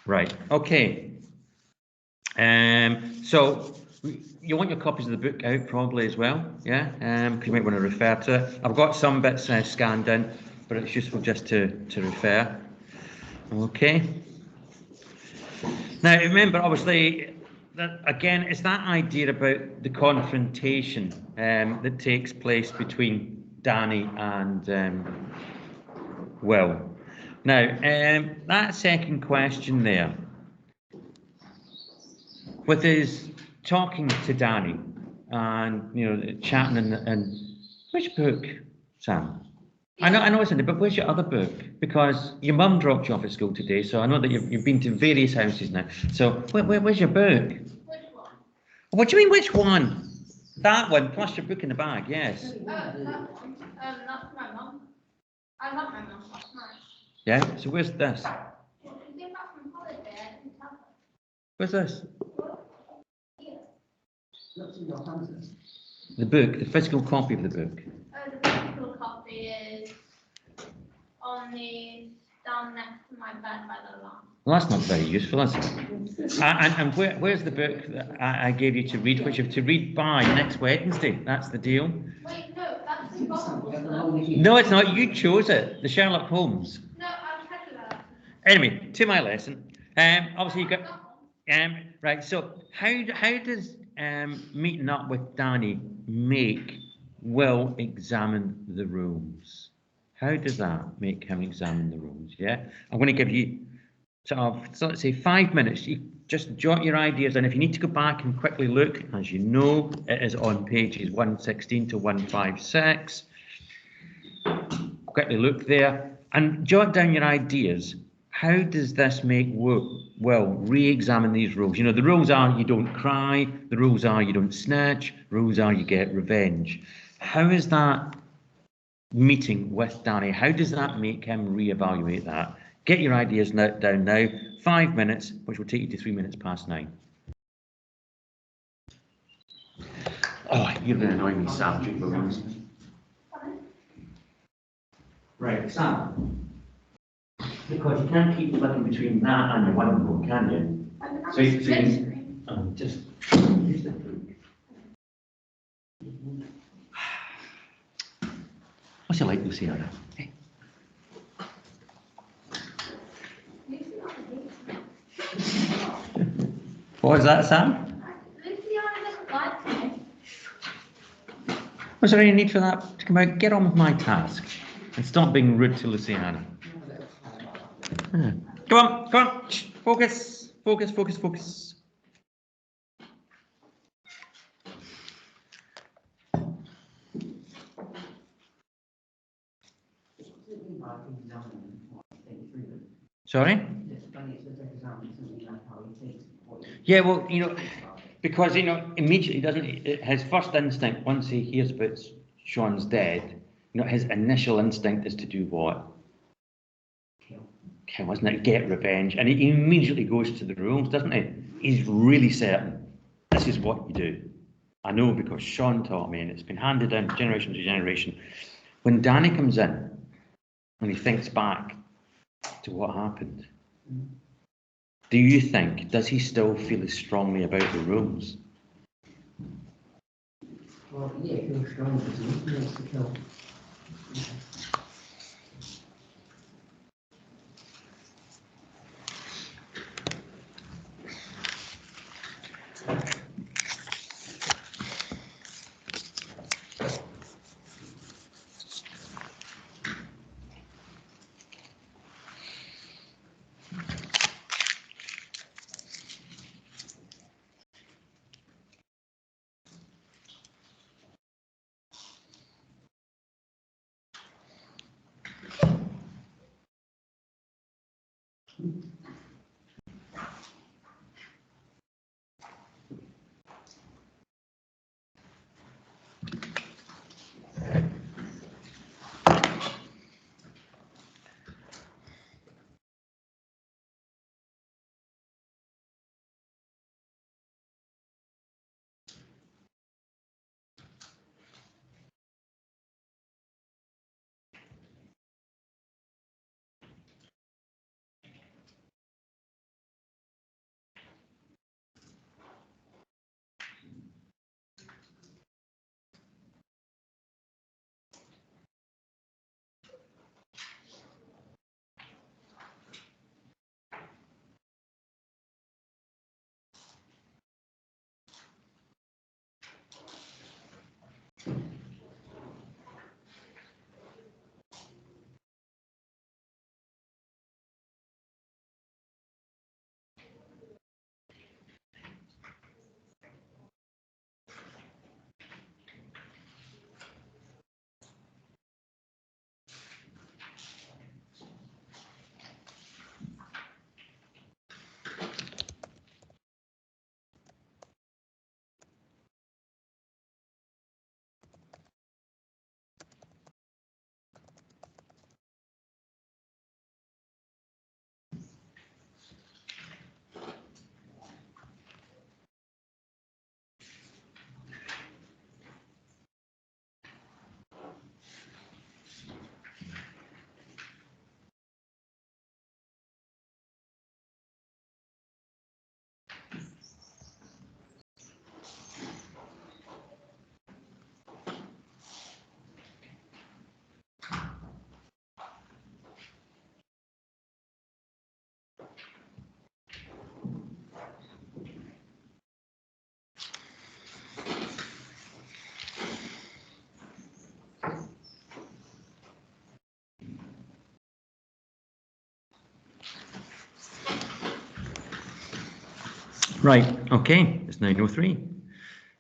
Right. Okay. So you want your copies of the book out probably as well, yeah? Because you might want to refer to it. I've got some bits scanned in, but it's useful just to refer. Okay. Now remember, obviously, that again, it's that idea about the confrontation that takes place between Dani and Will. Now, that second question there, with his talking to Dani and chatting in which book, Sam? I know it's in there, but where's your other book? Because your mum dropped you off at school today, so I know that you've been to various houses now. So where's your book? Which one? What do you mean, which one? That one, plus your book in the bag, yes. Oh, that one. That's my mum. I love my mum last night. Yeah, so where's this? Well, she came back from holiday. I didn't tell her. Where's this? Here. The book, the physical copy of the book. The physical copy is on the stand next to my bed by the lamp. Well, that's not very useful, is it? And where's the book that I gave you to read, which you have to read by next Wednesday? That's the deal. Wait, no, that's the Gospel. No, it's not. You chose it. The Sherlock Holmes. No, I'll tell you that. Anyway, to my lesson. Obviously you got. Right. So how does meeting up with Dani make Will examine the rooms? How does that make him examine the rooms? Yeah, I'm going to give you so let's say 5 minutes. You just jot your ideas, and if you need to go back and quickly look, as you know, it is on pages 116 to 156. Quickly look there and jot down your ideas. How does this make Will re-examine these rules? You know, the rules are you don't cry, the rules are you don't snitch, rules are you get revenge. How is that meeting with Dani? How does that make him re-evaluate that? Get your ideas down now. 5 minutes, which will take you to 3 minutes past 9. Oh, you're going to annoy me, Sam. Right, Sam. Because you can't keep flipping between that and the window, can you? So you just use the book. What's it like, Luciana? Hey. What was that, Sam? Luciana doesn't like me. Was there any need for that to come out? Get on with my task and stop being rude to Luciana. Come on. Shh. Focus. Sorry? Yeah, well, because immediately his first instinct once he hears about Sean's dead, his initial instinct is to do what? Kill, isn't it? Get revenge, and he immediately goes to the rules, doesn't he? He's really certain this is what you do. I know because Sean taught me, and it's been handed down generation to generation. When Dani comes in and he thinks back to what happened, do you think, does he still feel as strongly about the rules? Well, yeah, he feels strong because he wants to kill. Right, okay, it's 9:03.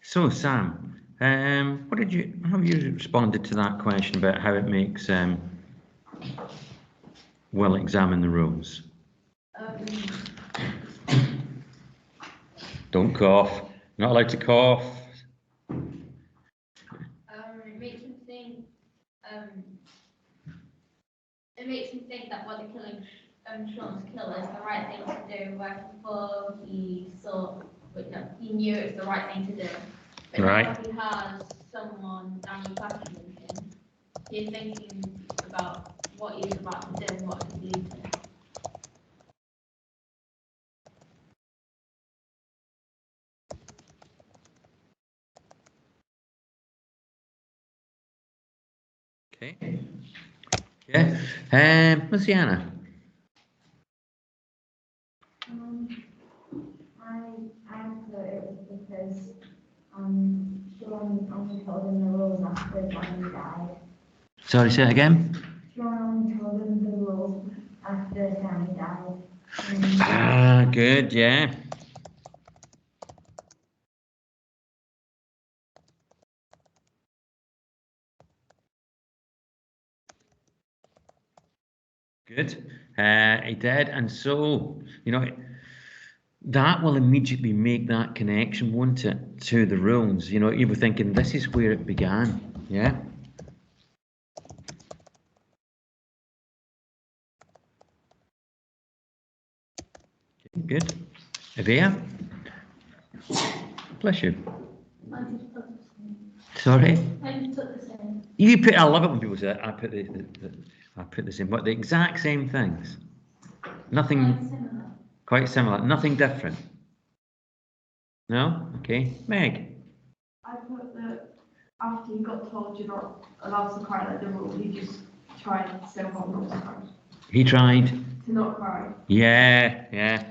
So Sam, how have you responded to that question about how it makes Will examine the rules? Don't cough. Not allowed to cough. It makes him think. It makes him think that what they're killing, Sean's kill is the right thing to do. Whereas before he he knew it was the right thing to do. But Right. now he has someone Dani questioning him. He's thinking about what he's about to do and what could lead to it. Okay. Yeah. Luciana. I thought it was because Sean only told him the rules after Dani died. Sorry, say it again. Sean only told him the rules after Dani died. Ah, good, yeah. Good. He did, and so, that will immediately make that connection, won't it, to the rules? You were thinking, this is where it began, yeah? Good. Avia? Bless you. Sorry? You put, I love it when people say that. I put the same, but the exact same things. Nothing, quite similar, nothing different. No? Okay. Meg? I put that after he got told you're not allowed to cry like the rule, he just tried so hard not to cry. He tried. To not cry. Yeah, yeah.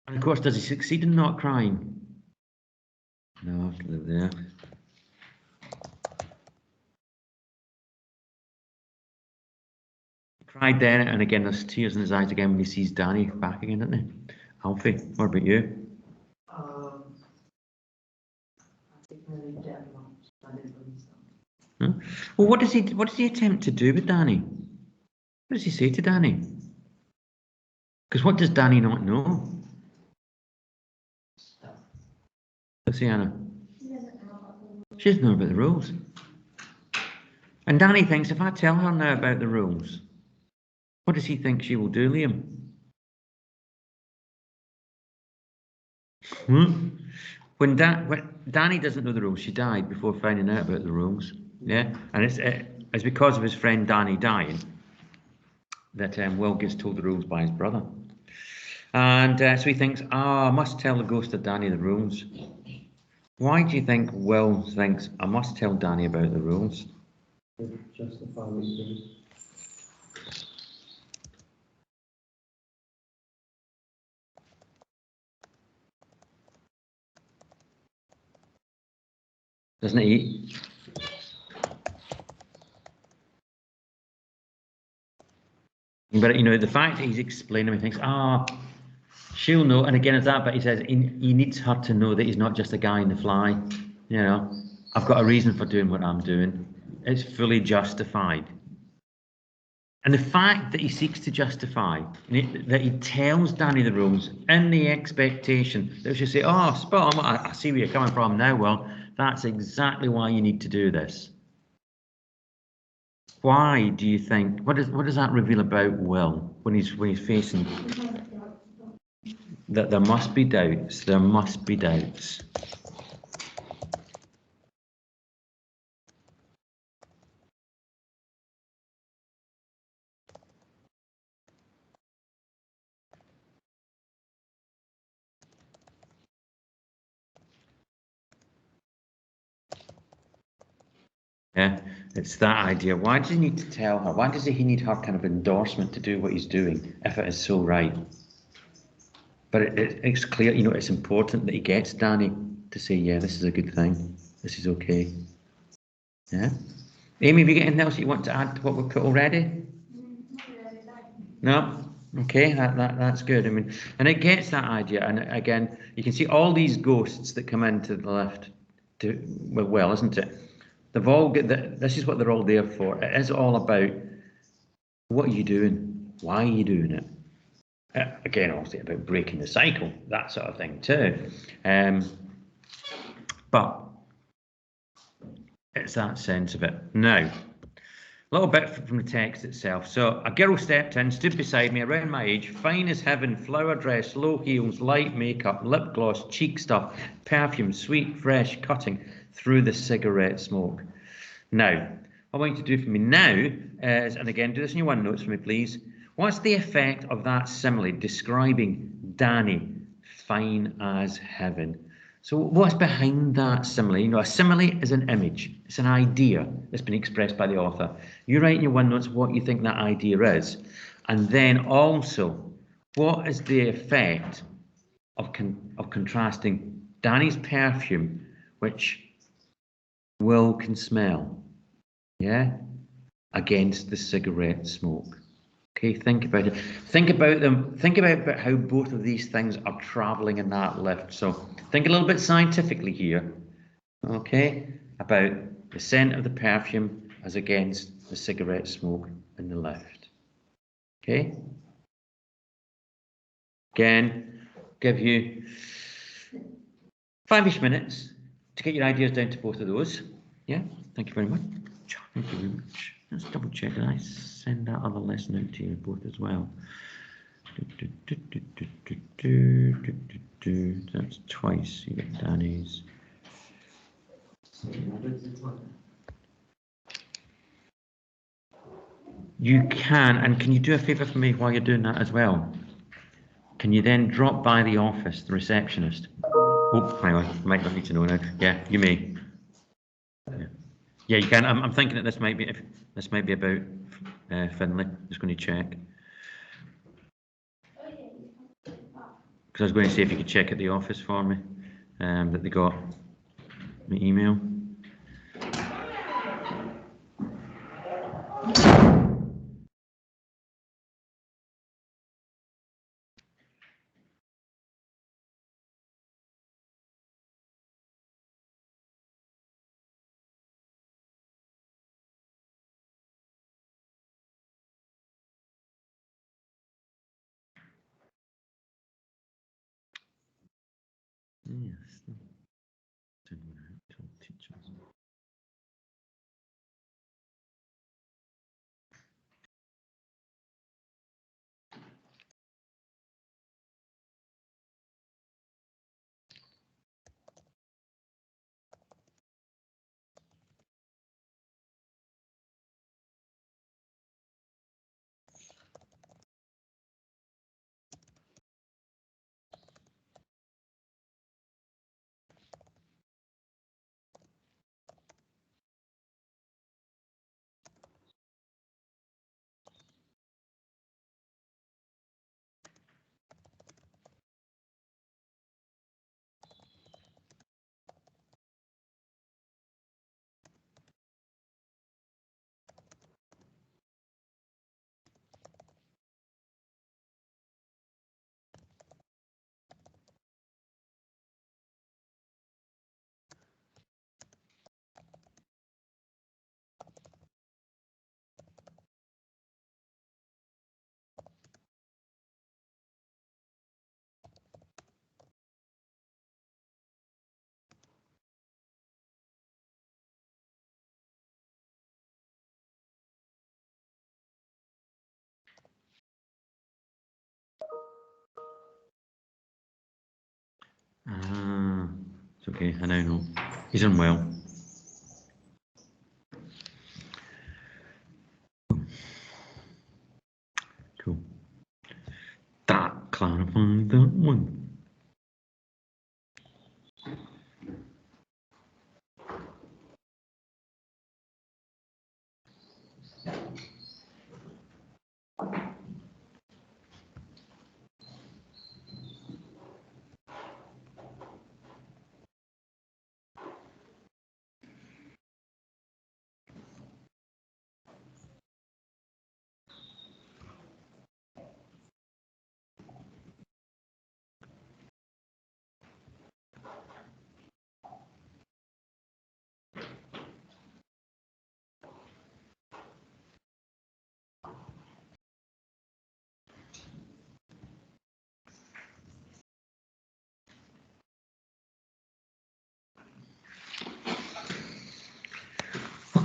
And of course, does he succeed in not crying? No, there. He cried then, and again, there's tears in his eyes again when he sees Dani back again, isn't he? Alfie, what about you? I think I need to understand. Huh? Well, what does he attempt to do with Dani? What does he say to Dani? Because what does Dani not know? Luciana? She doesn't know about the rules. And Dani thinks, if I tell her now about the rules, what does he think she will do, Liam? When Dani doesn't know the rules, she died before finding out about the rules. Yeah, and it's because of his friend Dani dying that Will gets told the rules by his brother. And so he thinks, I must tell the ghost of Dani the rules. Why do you think Will thinks, I must tell Dani about the rules? Justify what you do. Doesn't he? But the fact that he's explaining, he thinks, she'll know. And again, it's that, but he says he needs her to know that he's not just a guy in the fly. I've got a reason for doing what I'm doing. It's fully justified. And the fact that he seeks to justify, that he tells Dani the rules in the expectation that she'll say, spot on, I see where you're coming from now, Well, that's exactly why you need to do this. Why do you think? What does that reveal about Will when he's facing that there must be doubts? There must be doubts. Yeah, it's that idea. Why does he need to tell her? Why does he need her kind of endorsement to do what he's doing if it is so right? But it's clear, it's important that he gets Dani to say, yeah, this is a good thing. This is okay. Yeah. Amy, have you got anything else you want to add to what we've put already? No? Okay, that's good. I mean, and it gets that idea. And again, you can see all these ghosts that come into the lift, well, isn't it? They've all got this is what they're all there for. It is all about what are you doing? Why are you doing it? Again, obviously about breaking the cycle, that sort of thing too. But it's that sense of it. Now, a little bit from the text itself. So, a girl stepped in, stood beside me, around my age, fine as heaven, flower dress, low heels, light makeup, lip gloss, cheek stuff, perfume, sweet, fresh, cutting through the cigarette smoke. Now, what I want you to do for me now is, and again, do this in your OneNotes for me, please. What's the effect of that simile describing Dani, fine as heaven? So what's behind that simile? You know, a simile is an image. It's an idea that's been expressed by the author. You write in your OneNotes what you think that idea is. And then also, what is the effect of contrasting Dani's perfume, which Will can smell, yeah, against the cigarette smoke? Okay, think about it. Think about them. Think about how both of these things are traveling in that lift. So think a little bit scientifically here, okay, about the scent of the perfume as against the cigarette smoke in the lift. Okay. Again, give you 5-ish minutes to get your ideas down to both of those. Yeah, thank you very much. Thank you very much. Let's double check. Did I send that other lesson out to you both as well? That's twice. You get Dani's. You can, and can you do a favour for me while you're doing that as well? Can you then drop by the office, the receptionist? Oh, hang on, might not need to know now. Yeah, you may. Yeah, you can. I'm thinking that this might be about Finlay. Just going to check. Because I was going to say if you could check at the office for me, that they got my email. Yes. Teachers. Ah, it's okay. I now know. He's unwell. Cool. That clarifies that one.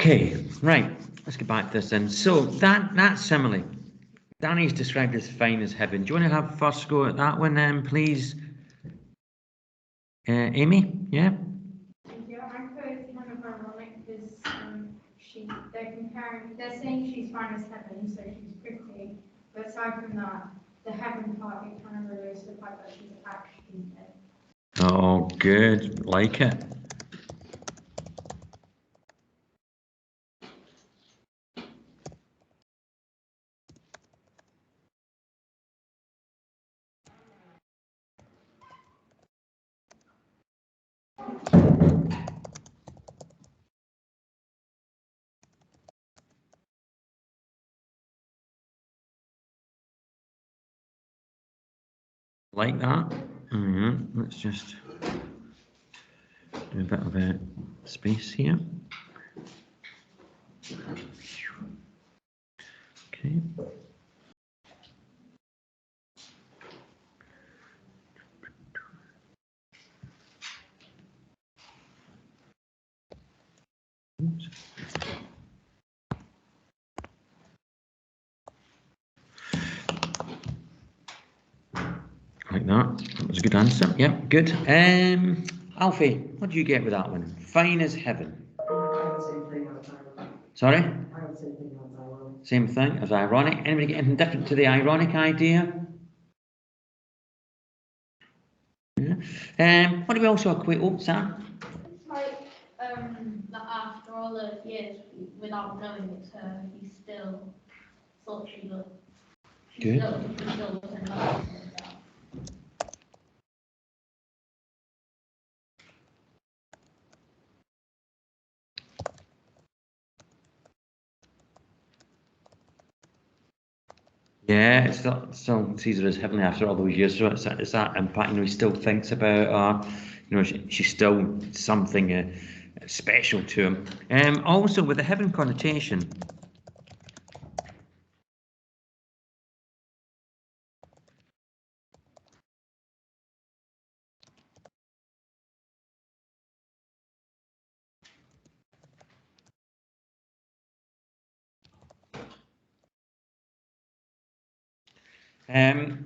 Okay, right. Let's get back to this then. So that simile, Danny's described as fine as heaven. Do you want to have first go at that one then, please? Amy, yeah? Yeah, I thought it's kind of ironic because they're saying she's fine as heaven, so she's pretty. But aside from that, the heaven part, it kind of relates to the fact that she's actually dead. Oh, good. Like it. Like that. Let's just do a bit of a space here. Okay. Oops. Like that. That was a good answer. Yep, good. Alfie, what do you get with that one? Fine as heaven. I would say thing as ironic. Sorry? I would say thing as ironic. Same thing as ironic. Anybody get anything different to the ironic idea? Yeah. What do we also equate? Oh, Sam? It's like, that after all those years, without knowing it's her, he still thought she looked. Good. He still wasn't loving her. Yeah, it's still sees her as heavenly after all those years. So it's that impact. You know, he still thinks about her. You know, she's still something special to him. Also, with the heaven connotation,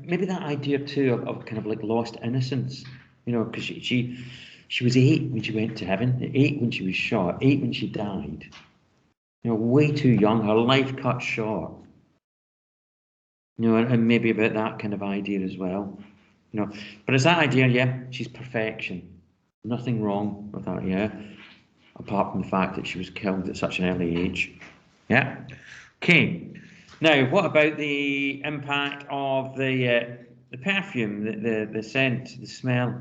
maybe that idea too of kind of like lost innocence. You know, because she was 8 when she went to heaven, 8 when she was shot, 8 when she died. You know, way too young. Her life cut short. You know, and maybe about that kind of idea as well. You know, but it's that idea, yeah, she's perfection. Nothing wrong with her, yeah, apart from the fact that she was killed at such an early age. Yeah. Okay. Now, what about the impact of the perfume, the scent, the smell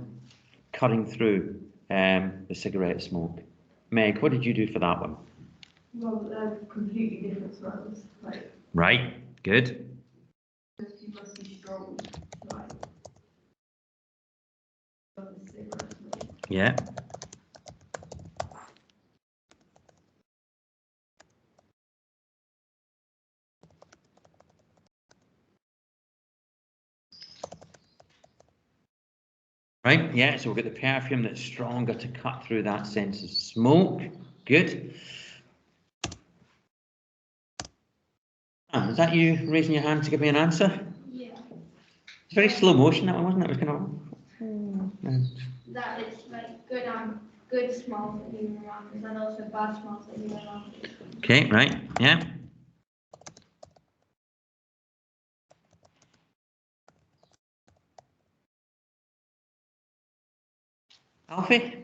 cutting through the cigarette smoke? Meg, what did you do for that one? Well, they're completely different smells. Like, Right. Good. those people are so strong, like, of the cigarette smoke. Yeah. Right, yeah, so we've got the perfume that's stronger to cut through that sense of smoke. Good. Is that you raising your hand to give me an answer? Yeah. It's very slow motion, that one, wasn't it? It was kind of... That it's like good smells that you around, and then also bad smells that you around. Okay, right, yeah. Alfie?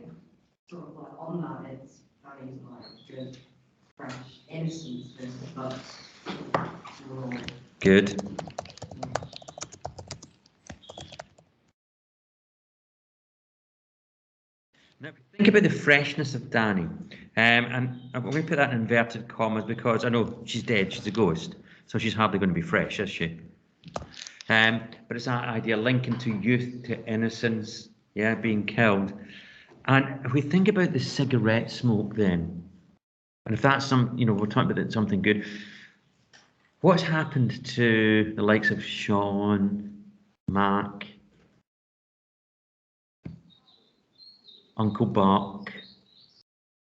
Sort of like on that, it's Danny's like good, fresh, innocence, but raw. Good. Now, think about the freshness of Dani. And I'm going to put that in inverted commas because I know she's dead, she's a ghost, so she's hardly going to be fresh, is she? But it's that idea linking to youth, to innocence, yeah, being killed. And if we think about the cigarette smoke then, and if that's you know, we're talking about something good, what's happened to the likes of Sean, Mark, Uncle Buck,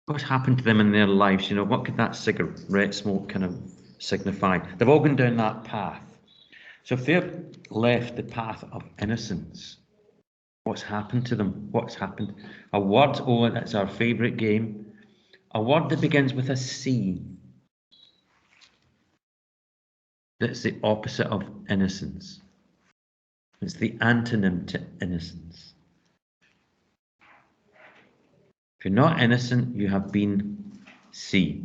What's happened to them in their lives? You know, what could that cigarette smoke kind of signify? They've all gone down that path. So if they've left the path of innocence, what's happened to them? What's happened? A word, oh, that's our favourite game. A word that begins with a C. That's the opposite of innocence. It's the antonym to innocence. If you're not innocent, you have been C.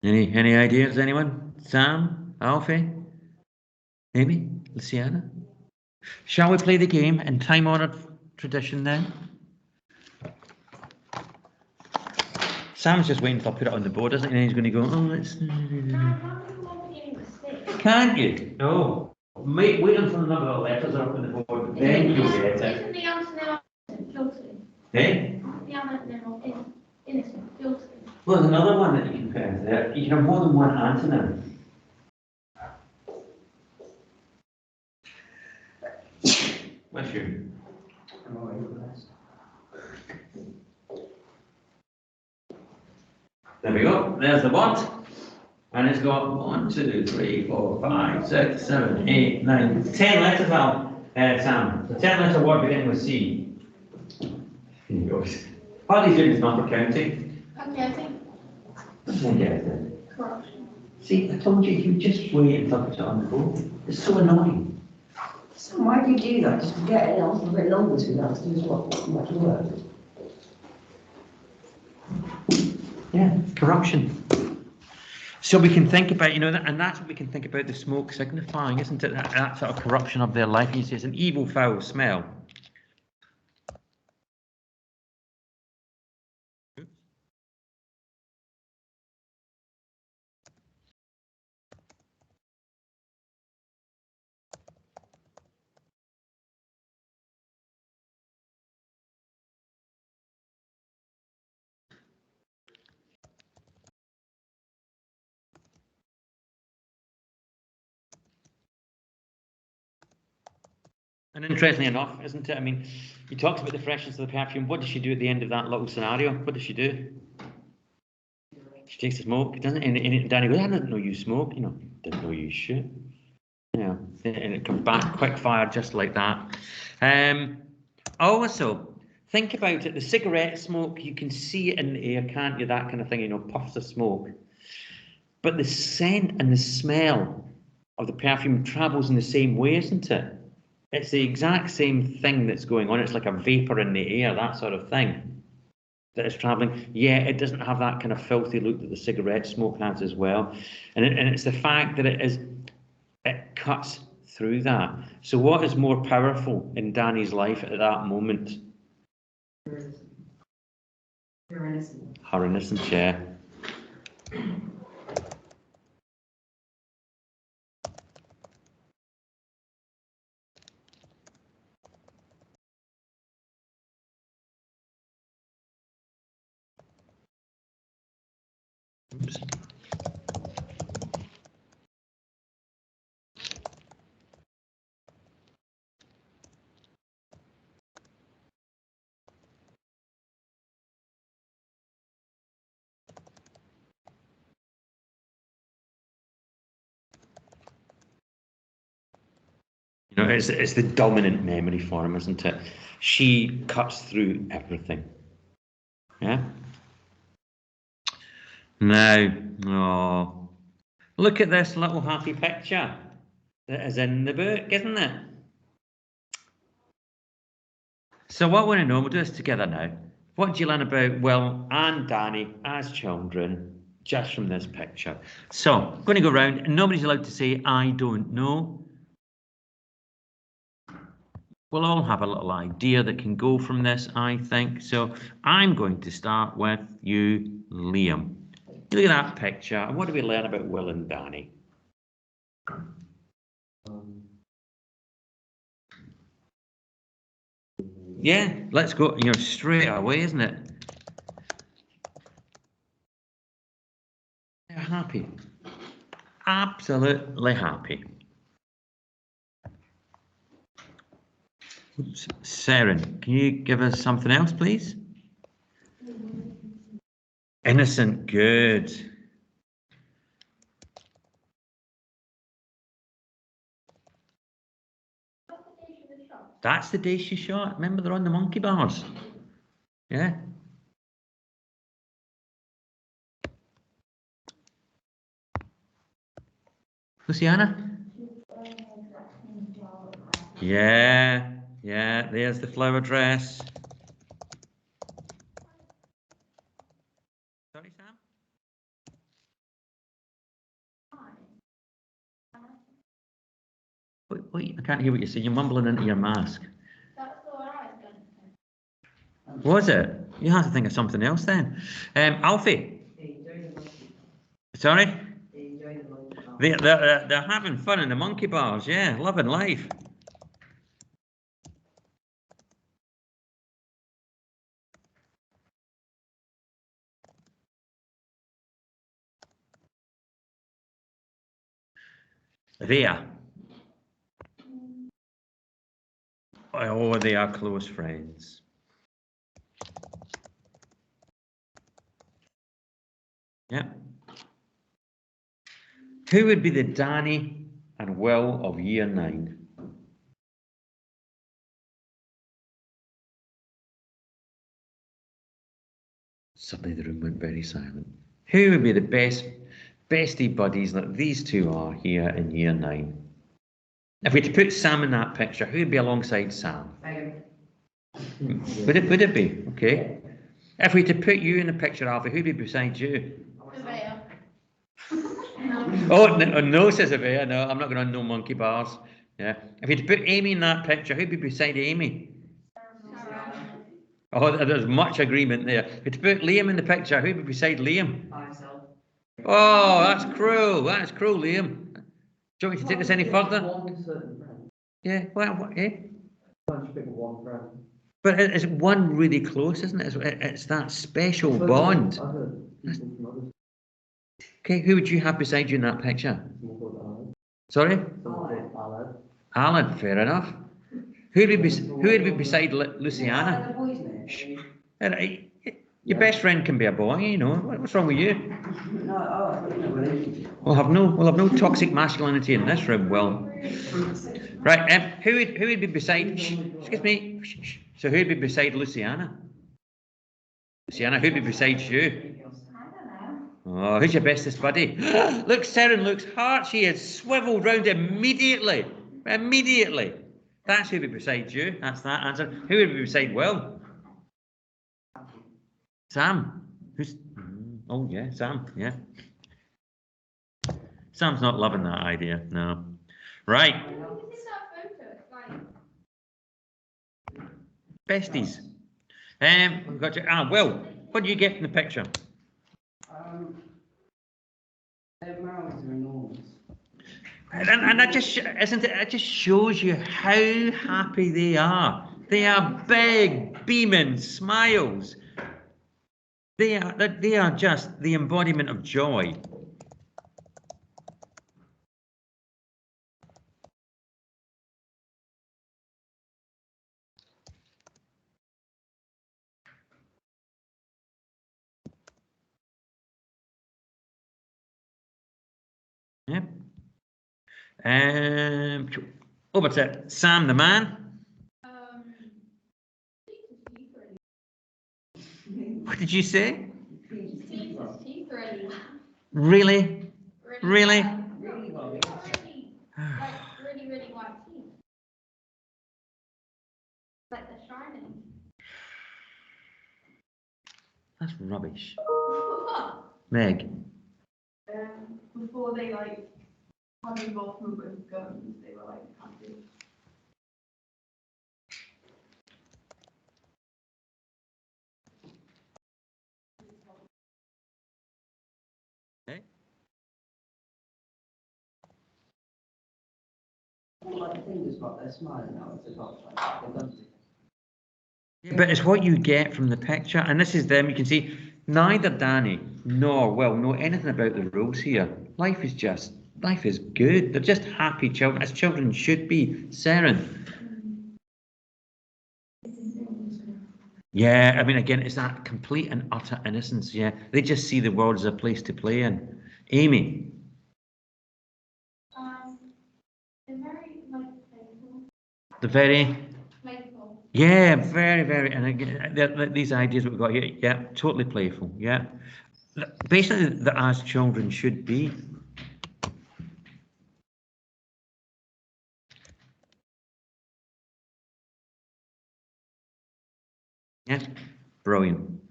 Any ideas, anyone? Sam? Alfie? Amy? Luciana? Shall we play the game in time-honoured tradition then? Sam's just waiting until I put it on the board, isn't he? And he's going to go, oh, it's... Can't you? No. Wait until the number of letters are up on the board, then you'll get it. Isn't the antonym of guilty? Eh? The antonym of innocent, guilty. Well, there's another one that you can put in there. You can have more than one antonym. What's you? There we go. There's the word. And it's got 1, 2, 3, 4, 5, 6, 7, 8, 9, 10 letters out, Sam. The 10 letter word beginning with C. Here he goes. What are these doing is not for counting. Forgetting. Doesn't get it. Corruption. See, I told you just wait until I put it on the board. It's so annoying. So why do you do that? Just forget it else a bit longer to that, to do what much work. Yeah, corruption. So we can think about, you know, and that's what we can think about the smoke signifying, isn't it? That sort of corruption of their life. It's an evil, foul smell. And interestingly enough, isn't it? I mean, he talks about the freshness of the perfume. What does she do at the end of that little scenario? What does she do? She takes the smoke, doesn't it? And Danny goes, I didn't know you smoke. You know, didn't know you shit. Yeah, and it comes back quick fire just like that. Also, think about it. The cigarette smoke, you can see it in the air, can't you? That kind of thing, you know, puffs of smoke. But the scent and the smell of the perfume travels in the same way, isn't it? It's the exact same thing that's going on. It's like a vapor in the air, that sort of thing that is traveling. Yeah, it doesn't have that kind of filthy look that the cigarette smoke has as well. And it's the fact that it cuts through that. So what is more powerful in Dani's life at that moment? Her innocence. Her innocence, yeah. Oops. You know, it's the dominant memory form, isn't it? She cuts through everything. Yeah. Now, oh, look at this little happy picture that is in the book, isn't it? So what we want to know, we'll do this together now. What do you learn about Will and Dani as children just from this picture? So I'm going to go around and nobody's allowed to say, I don't know. We'll all have a little idea that can go from this, I think. So I'm going to start with you, Liam. Look at that picture. And what do we learn about Will and Dani? Yeah, let's go, you know, straight away, isn't it? They're happy. absolutely happy. Oops. Saren, can you give us something else, please? Innocent, good. That's the day she shot. Remember, they're on the monkey bars. Yeah. Luciana? Yeah, yeah, there's the flower dress. Sorry, Sam? Wait, I can't hear what you're saying. You're mumbling into your mask. That's the one I was going to say. Was it? You have to think of something else then. Alfie? Sorry? They're having fun in the monkey bars, yeah, loving life. There. Oh, they are close friends. Yeah. Who would be the Dani and Will of year 9? Suddenly the room went very silent. Who would be the bestie buddies that these two are here in year 9? If we had to put Sam in that picture, who would be alongside Sam? Would it be? Okay. If we had to put you in the picture, Alfie, who'd be beside you? Surveyor. Oh, no, says Avea. No, I'm not going on no monkey bars. Yeah. If you had to put Amy in that picture, who'd be beside Amy? Oh, there's much agreement there. If you had to put Liam in the picture, who'd be beside Liam? Myself. Oh, that's cruel. That's cruel, Liam. Do you want me to take this any further? Yeah. What? Eh? But it's one really close, isn't it? It's that special bond. Okay, who would you have beside you in that picture? Sorry? Alan, fair enough. Who would be beside Luciana? Your best friend can be a boy, you know. What's wrong with you? We'll have no toxic masculinity in this room, Will. Right, who would be beside? Excuse me. So who'd be beside Luciana? Luciana, who'd be beside you? Oh, who's your bestest buddy? Look, Saren looks hard. She is swiveled round immediately. Immediately. That's who'd be beside you. That's that answer. Who would be beside Will? Sam. Who's? Oh yeah, Sam. Yeah. Sam's not loving that idea. No. Right. Besties. We've got to. Will. What do you get from the picture? Their mouths are enormous. And that just isn't it? It just shows you how happy they are. They are big, beaming smiles. They are just the embodiment of joy. Yeah. Over to Sam the man. What did you say? Really? Really? Like really white teeth. Like they're shining. That's rubbish. Meg. Before they like had involvement with guns, they were like happy. Okay. Like the fingers, but they're smiling now. It's a But it's what you get from the picture, and this is them. You can see neither Dani nor Will know anything about the rules here. Life is just life is good. They're just happy children, as children should be. Seren. Yeah, I mean, again, it's that complete and utter innocence. Yeah, they just see the world as a place to play in. Amy. They're very, like, playful. The very. Playful. Yeah, very, very, and again, these ideas we've got here, yeah, totally playful, yeah. Basically, that as children should be. Yeah, brilliant.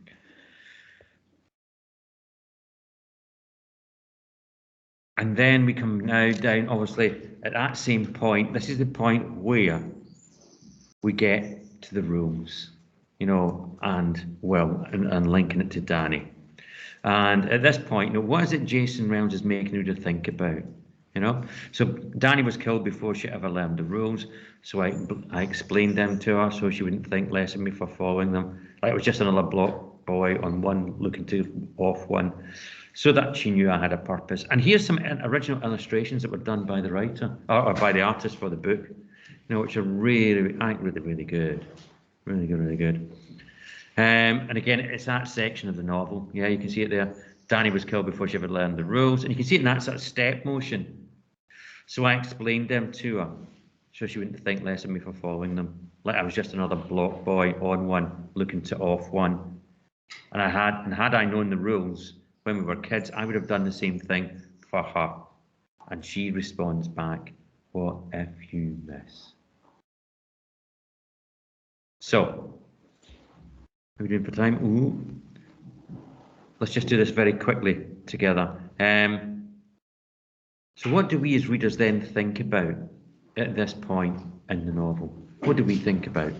And then we come now down, obviously, at that same point, this is the point where we get to the rules, you know, and, well, and linking it to Dani. And at this point, you know, what is it Jason Reynolds is making you to think about? You know, so Dani was killed before she ever learned the rules, so I explained them to her so she wouldn't think less of me for following them. Like it was just another block boy on one looking to off one, so that she knew I had a purpose. And here's some original illustrations that were done by the writer or by the artist for the book, you know, which are really, I think, really, really good, really good, really good. And again, it's that section of the novel. Yeah, you can see it there. Dani was killed before she ever learned the rules, and you can see it in that sort of step motion. So I explained them to her, so she wouldn't think less of me for following them. Like I was just another block boy on one, looking to off one. And had I known the rules when we were kids, I would have done the same thing for her. And she responds back, "What if you miss?" So, how are we doing for time? Ooh. Let's just do this very quickly together. So what do we as readers then think about at this point in the novel? What do we think about?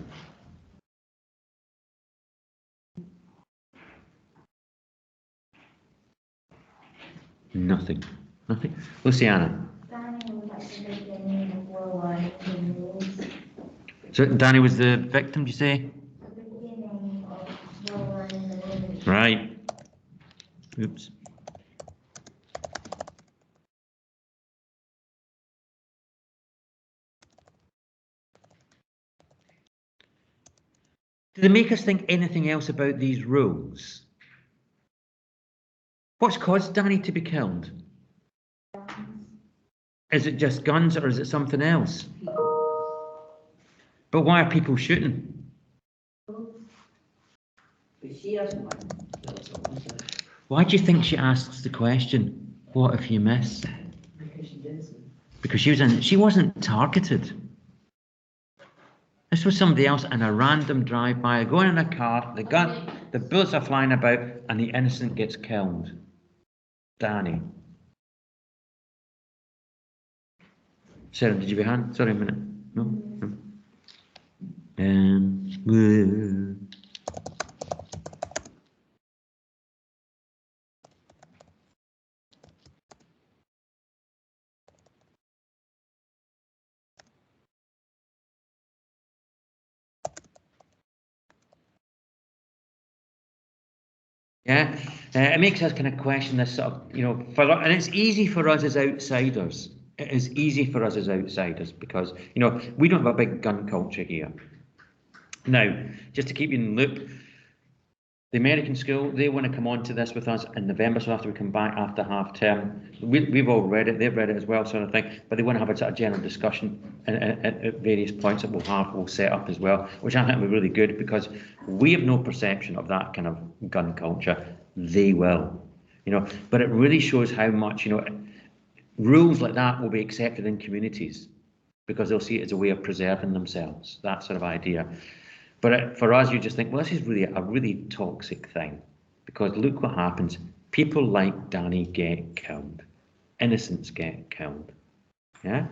Nothing. Nothing. Luciana. Dani was at the beginning of World War in the rules. So Dani was the victim, do you say? At the beginning of World War in the rules. Right. Oops. Do they make us think anything else about these rules? What's caused Dani to be killed? Is it just guns or is it something else? But why are people shooting? But she doesn't like it. Why do you think she asks the question, what if you miss? Because she did so. Because she wasn't targeted. This was somebody else in a random drive-by, going in a car, the bullets are flying about, and the innocent gets killed. Dani. Sarah, did you have a hand? Sorry, a minute. No? No. Yeah, it makes us kind of question this sort of, you know, and it's easy for us as outsiders. It is easy for us as outsiders because, you know, we don't have a big gun culture here. Now, just to keep you in the loop, the American school, they want to come on to this with us in November, so after we come back after half term. We've all read it, they've read it as well, sort of thing, but they want to have a sort of general discussion at various points that we'll set up as well, which I think will be really good because we have no perception of that kind of gun culture. They will, you know, but it really shows how much, you know, rules like that will be accepted in communities because they'll see it as a way of preserving themselves, that sort of idea. But for us, you just think, well, this is really a really toxic thing because look what happens. People like Dani get killed. Innocents get killed. Yeah?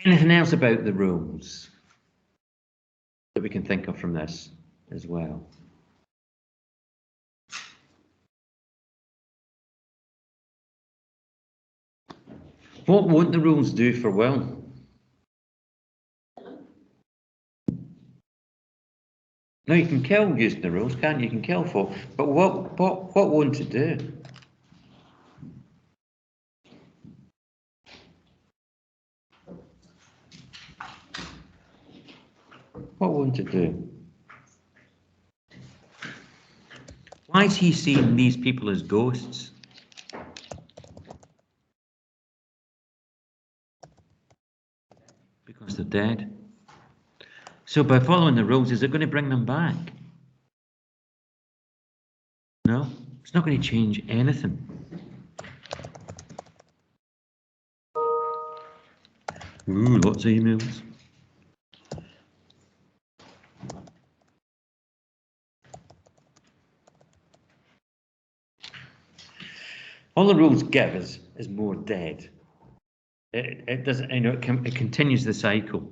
Anything else about the rules that we can think of from this as well? What won't the rules do for Will? No, you can kill using the rules, can't you? You can kill folk. But what won't it do? What won't it do? Why is he seeing these people as ghosts? Because they're dead. So by following the rules, is it going to bring them back? No, it's not going to change anything. Ooh, lots of emails. All the rules give is more dead. It doesn't, you know, it continues the cycle.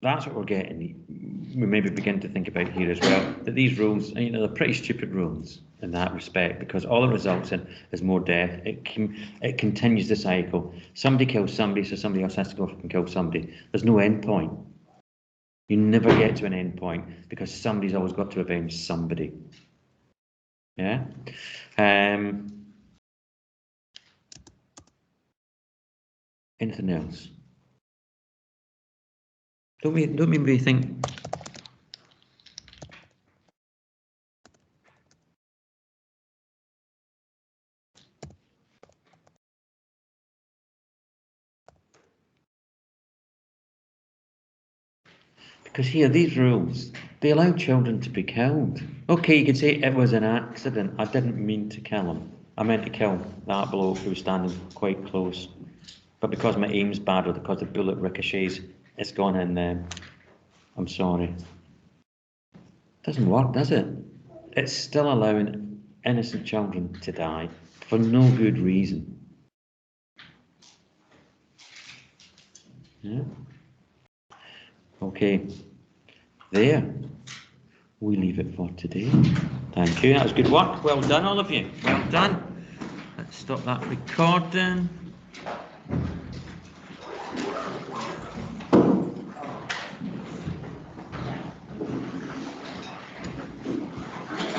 That's what we're getting. We maybe begin to think about here as well, that these rules, you know, they're pretty stupid rules in that respect, because all it results in is more death. It continues the cycle. Somebody kills somebody, so somebody else has to go off and kill somebody. There's no end point. You never get to an end point because somebody's always got to avenge somebody. Yeah. Anything else? Don't we think? Because here, these rules, they allow children to be killed. Okay, you could say it was an accident. I didn't mean to kill him. I meant to kill that bloke who was standing quite close. But because my aim's bad or because the bullet ricochets, it's gone in there. I'm sorry. Doesn't work, does it? It's still allowing innocent children to die for no good reason. Yeah. Okay. There. We leave it for today. Thank you. That was good work. Well done, all of you. Well done. Let's stop that recording.